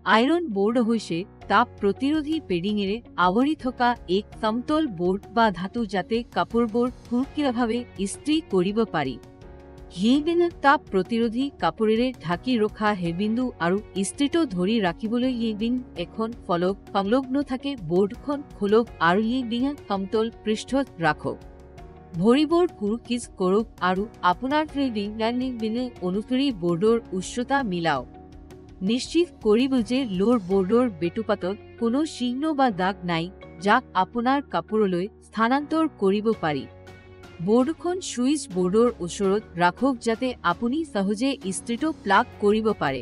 Iron board হৈছে তাপ প্ৰতিৰোধী পেডিঙেৰে আৱৰি থকা এক সমতল বোৰ্ড বা ধাতু যাতে কাপোৰবোৰ সুৰক্ষিতভাৱে ইস্ত্ৰি কৰিব পাৰি। হেইবিন তাপ প্ৰতিৰোধী কাপোৰেৰে ঢাকি ৰখা হেবিন্দু আৰু ইস্ত্ৰিটো ধৰি ৰাখিবলৈ হেইবিন এখন ফলক সংলগ্ন থাকে। বোৰ্ডখন খোলক আৰু হেইবিন সমতল পৃষ্ঠত ৰাখক। ভৰিবোৰ সুৰক্ষিত কৰক আৰু আপোনাৰ হেইবিন অনুসৰি বোৰ্ডৰ উচ্চতা মিলাওক। নিশ্চিত কৰিব যে লোৰ বোৰ্ডৰ বেটুপাতত কোনো চিহ্ন বা দাগ নাই যাক আপোনাৰ কাপোৰলৈ স্থানান্তৰ কৰিব পাৰি। বোৰ্ডখন ছুইচ বোৰ্ডৰ ওচৰত ৰাখক যাতে আপুনি সহজে ইস্ত্ৰিটো প্লাগ কৰিব পাৰে।